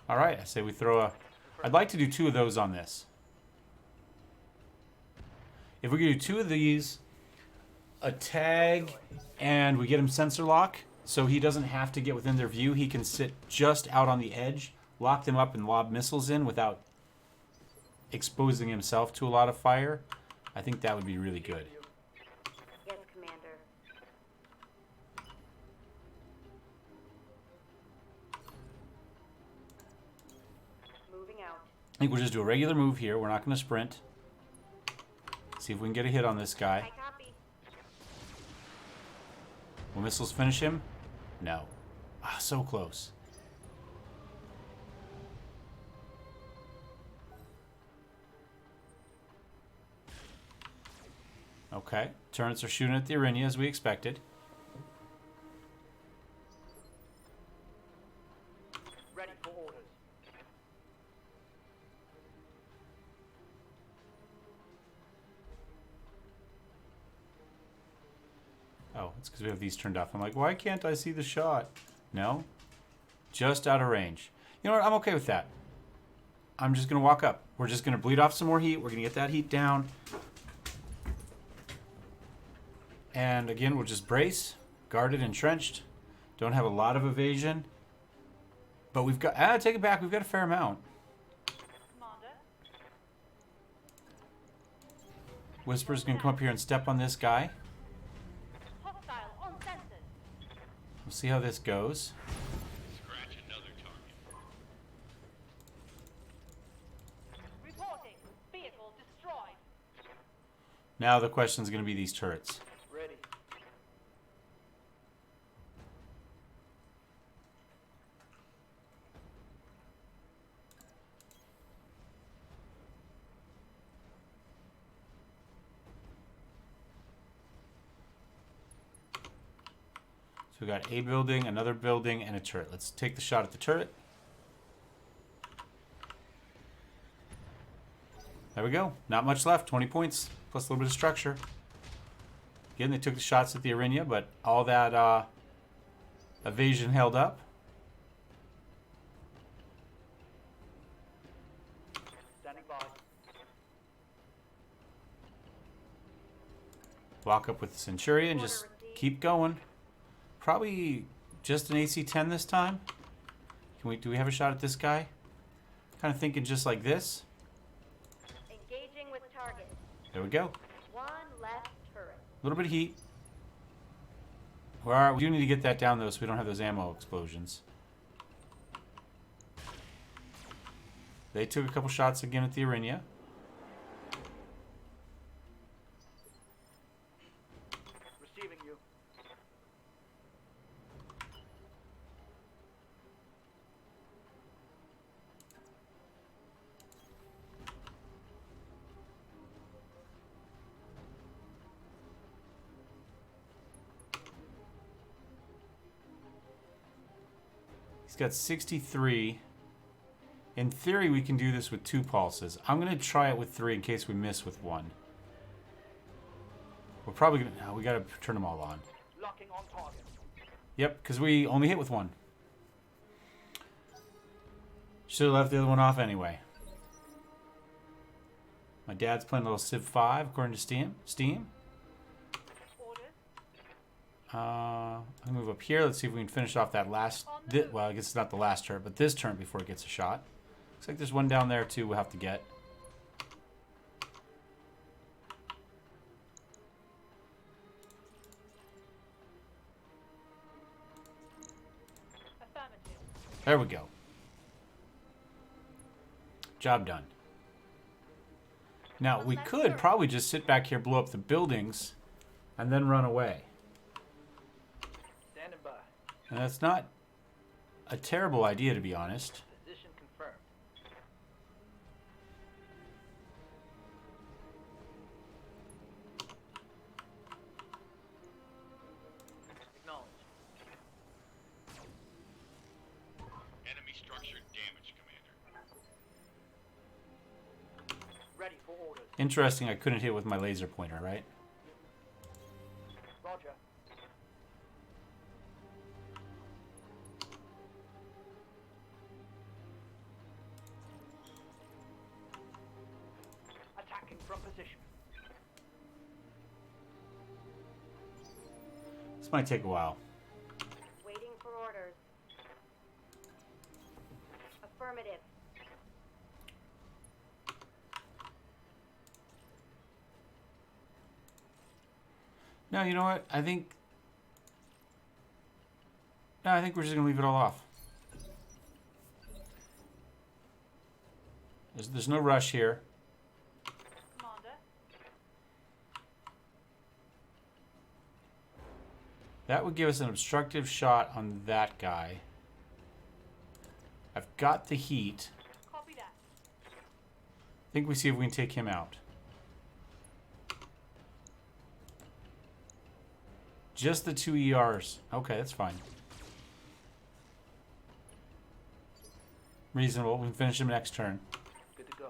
Alright, I say we throw a... I'd like to do 2 of those on this. If we could do 2 of these, a tag, and we get him sensor lock, so he doesn't have to get within their view. He can sit just out on the edge, lock them up, and lob missiles in without exposing himself to a lot of fire. I think that would be really good. Yes, Commander. Moving out. I think we'll just do a regular move here. We're not going to sprint. See if we can get a hit on this guy. I copy. Will missiles finish him? No. Ah, so close. Okay. Turrets are shooting at the Arenya as we expected. Ready for orders. Oh, it's because we have these turned off. I'm like, why can't I see the shot? No. Just out of range. You know what? I'm okay with that. I'm just going to walk up. We're just going to bleed off some more heat. We're going to get that heat down. And again, we'll just brace. Guarded, entrenched. Don't have a lot of evasion. But we've got... take it back. We've got a fair amount. Commander. Whisper's going to come up here and step on this guy. Hostile on sensors. We'll see how this goes. Scratch another target. Reporting. Vehicle destroyed. Now the question's going to be these turrets. Ready. So we got a building, another building, and a turret. Let's take the shot at the turret. There we go. Not much left. 20 points, plus a little bit of structure. Again, they took the shots at the Arenya, but all that evasion held up. Standing by. Walk up with the Centurion, just keep going. Probably just an AC-10 this time. Do we have a shot at this guy? Kind of thinking just like this. Engaging with target. There we go. One left turret. A little bit of heat. We do need to get that down, though, so we don't have those ammo explosions. They took a couple shots again at the Arinia. Receiving you. He's got 63. In theory, we can do this with 2 pulses. I'm going to try it with 3 in case we miss with 1. We're probably going to... No, we got to turn them all on. Locking on target. Yep, because we only hit with 1. Should have left the other one off anyway. My dad's playing a little Civ 5 according to Steam. Orders. I'll move up here. Let's see if we can finish off that last... well, I guess it's not the last turn, but this turn before it gets a shot. Looks like there's one down there, too, we'll have to get. Affirmative. There we go. Job done. Now, we could probably just sit back here, blow up the buildings, and then run away. Standing by. And that's not a terrible idea, to be honest. Position confirmed. Acknowledge. Enemy structure damage, Commander. Ready for orders. Interesting, I couldn't hit with my laser pointer, right? Roger. Attacking from position. This might take a while. Waiting for orders. Affirmative. No, you know what? I think we're just going to leave it all off. There's no rush here. Commander. That would give us an obstructive shot on that guy. I've got the heat. Copy that. I think we see if we can take him out. Just the 2 ERs. Okay, that's fine. Reasonable. We can finish him next turn. Good to go.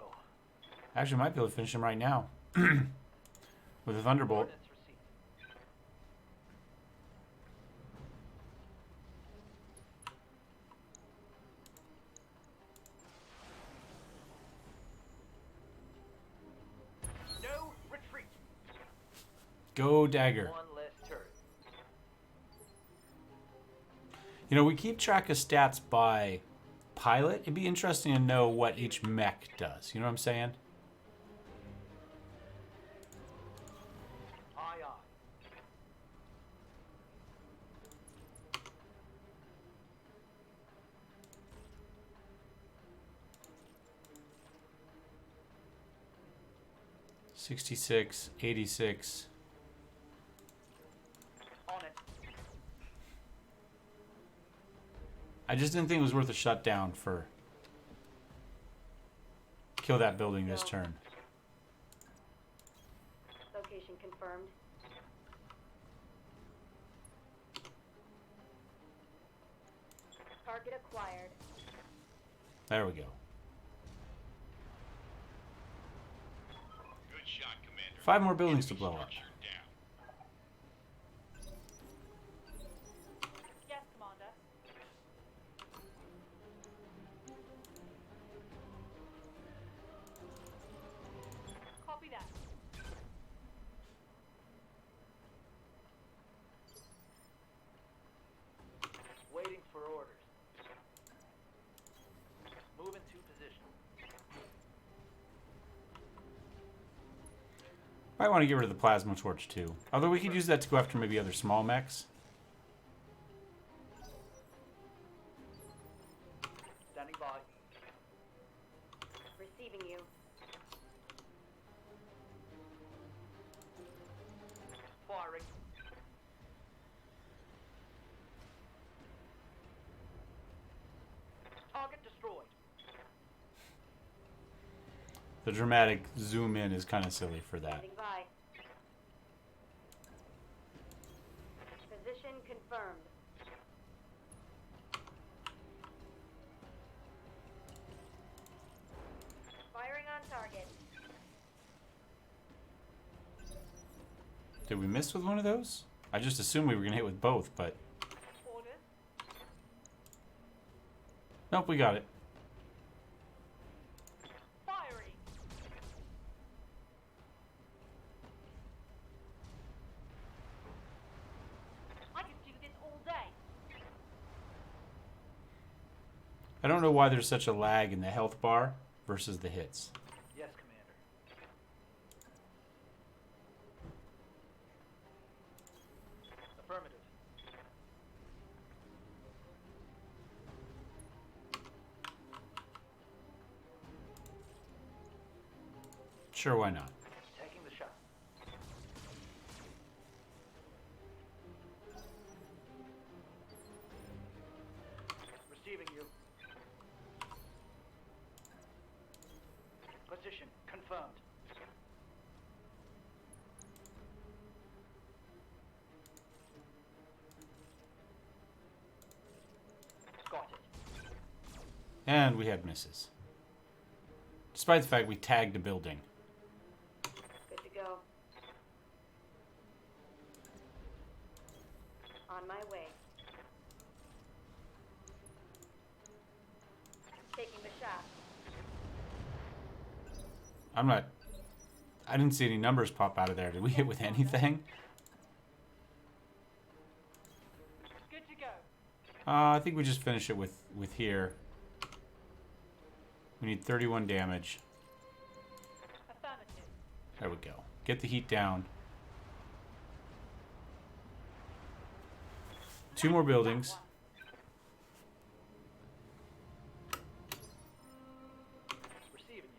Actually, might be able to finish him right now. With a Thunderbolt. Ordnance received. No retreat. Go Dagger. One less turret. You know, we keep track of stats by pilot. It'd be interesting to know what each mech does. You know what I'm saying? Aye, aye. $66, $86. On it. I just didn't think it was worth a shutdown for kill that building this turn. Location confirmed. Target acquired. There we go. Good shot, Commander. 5 more buildings to blow up. Structure down. Yes, Commander. Copy that. Waiting for orders. Move into position. Might want to get rid of the plasma torch too. Although we could use that to go after maybe other small mechs. Standing by. Receiving you. Firing. Target destroyed. The dramatic zoom in is kind of silly for that. Standing by. Position confirmed. Firing on target. Did we miss with one of those? I just assumed we were going to hit with both, but... Orders. Nope, we got it. Firing. I could do this all day. I don't know why there's such a lag in the health bar versus the hits. Yes, Commander. Affirmative. Sure, why not? Taking the shot. Receiving you. Position confirmed. Got it. And we had misses. Despite the fact we tagged a building. Good to go. On my way. Taking the shot. I didn't see any numbers pop out of there. Did we hit with anything? Good to go. I think we just finish it with here. We need 31 damage. Affirmative. There we go. Get the heat down. 2 more buildings. Receiving you.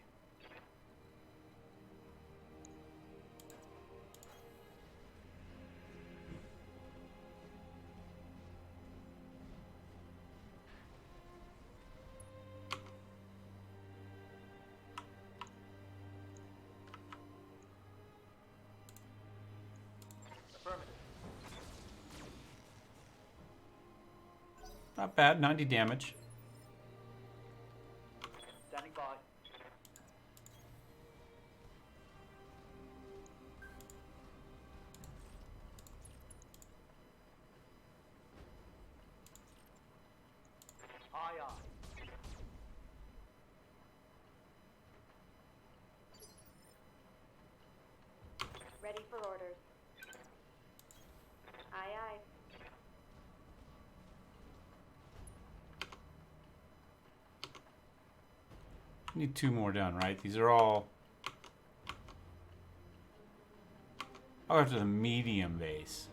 Affirmative. Not bad. 90 damage. Standing by. Aye, aye. Ready for orders. Aye, aye. Need 2 more done, right? These are all... I'll go after the medium base.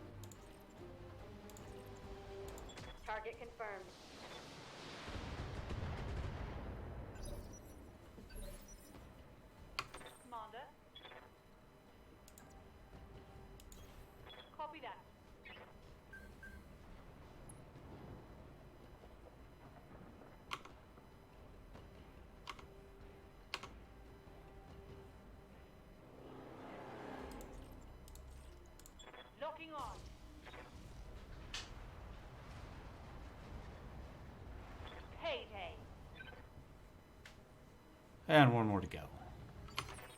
Target confirmed. Commander. Copy that. Locking on. Payday. And 1 more to go.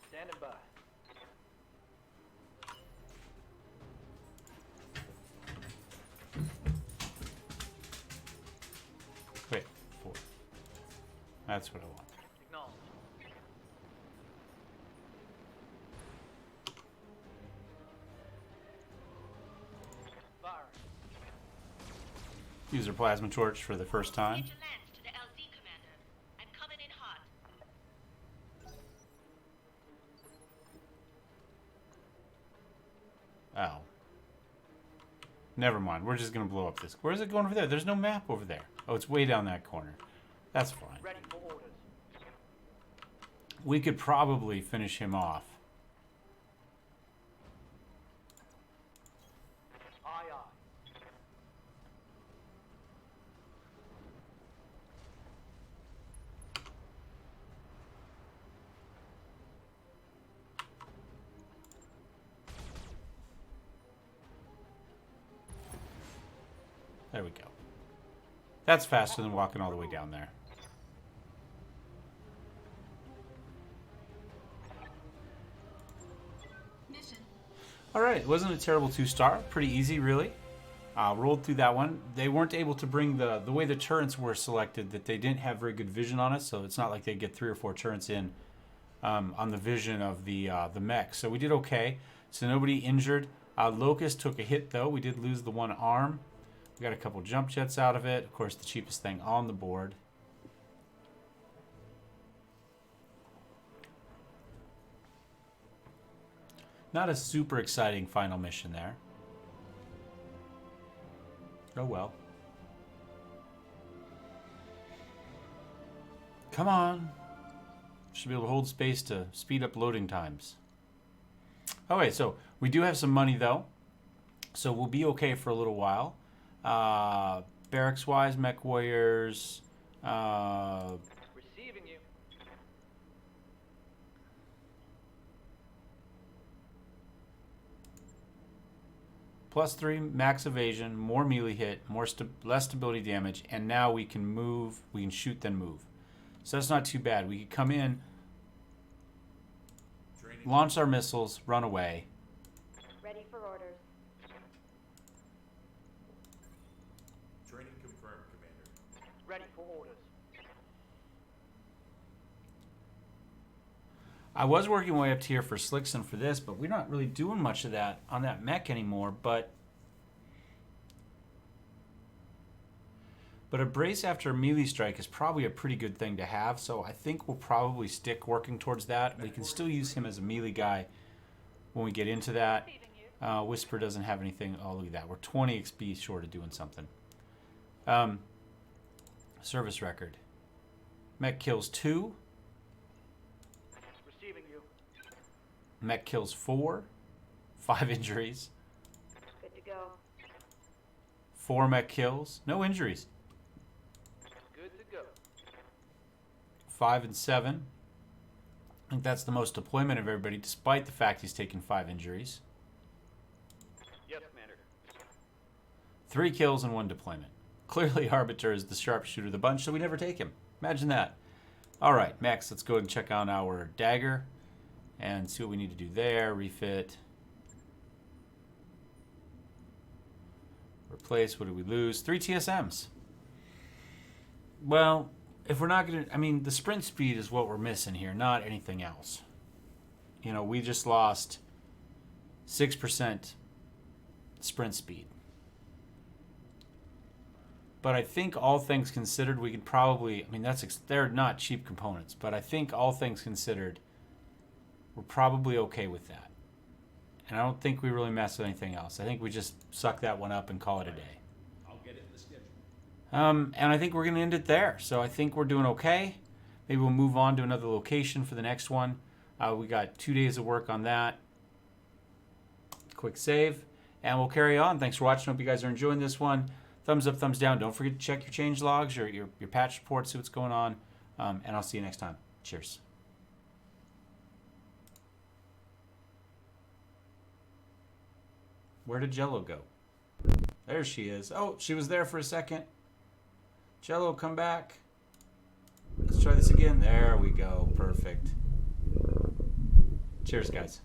Standing by. Wait, 4. That's what I want. Acknowledged. Firing. Use our plasma torch for the first time. Get your lance to the LZ, Commander. I'm coming in hot. Oh. Never mind. We're just going to blow up this. Where is it going over there? There's no map over there. Oh, it's way down that corner. That's fine. Ready for orders. we could probably finish him off. Aye, aye. There we go. That's faster than walking all the way down there. All right, it wasn't a terrible 2-star. Pretty easy, really. Rolled through that one. They weren't able to bring the way the turrets were selected, that they didn't have very good vision on it, so it's not like they get 3 or 4 turrets in on the vision of the mech. So we did okay. So nobody injured. Locust took a hit, though. We did lose the one arm. We got a couple jump jets out of it. Of course, the cheapest thing on the board. Not a super exciting final mission there. Oh well. Come on. Should be able to hold space to speed up loading times. Okay, so we do have some money though. So we'll be okay for a little while. Barracks-wise, mech warriors. Receiving you. +3 max evasion, more melee hit, less stability damage, and now we can move. We can shoot then move. So that's not too bad. We could come in, Training. launch our missiles, run away. Ready for orders. Training confirmed, Commander. Ready for orders. I was working my way up to here for Slyxen for this, but we're not really doing much of that on that mech anymore. But a brace after a melee strike is probably a pretty good thing to have, so I think we'll probably stick working towards that. We can still use him as a melee guy when we get into that. Receiving you. Whisper doesn't have anything. Oh, look at that. We're 20 XP short of doing something. Service record. Mech kills 2. Receiving you. Mech kills 4. 5 injuries. Good to go. 4 mech kills. No injuries. Good to go. 5 and 7. I think that's the most deployment of everybody, despite the fact he's taken 5 injuries. Yes, Commander. 3 kills and 1 deployment. Clearly, Arbiter is the sharpshooter of the bunch, so we never take him. Imagine that. All right, Max, let's go ahead and check on our dagger and see what we need to do there. Refit. Replace. What did we lose? 3 TSMs. Well, if we're not going to... I mean, the sprint speed is what we're missing here, not anything else. You know, we just lost 6% sprint speed. But I think all things considered, we could probably... I mean, they're not cheap components, but I think all things considered, we're probably okay with that. And I don't think we really mess with anything else. I think we just suck that one up and call it a day. I'll get it in the schedule. And I think we're going to end it there. So I think we're doing okay. Maybe we'll move on to another location for the next one. We got 2 days of work on that. Quick save. And we'll carry on. Thanks for watching. Hope you guys are enjoying this one. Thumbs up, thumbs down. Don't forget to check your change logs, your patch reports, see what's going on. And I'll see you next time. Cheers. Where did Jello go? There she is. Oh, she was there for a second. Jello, come back. Let's try this again. There we go. Perfect. Cheers, guys.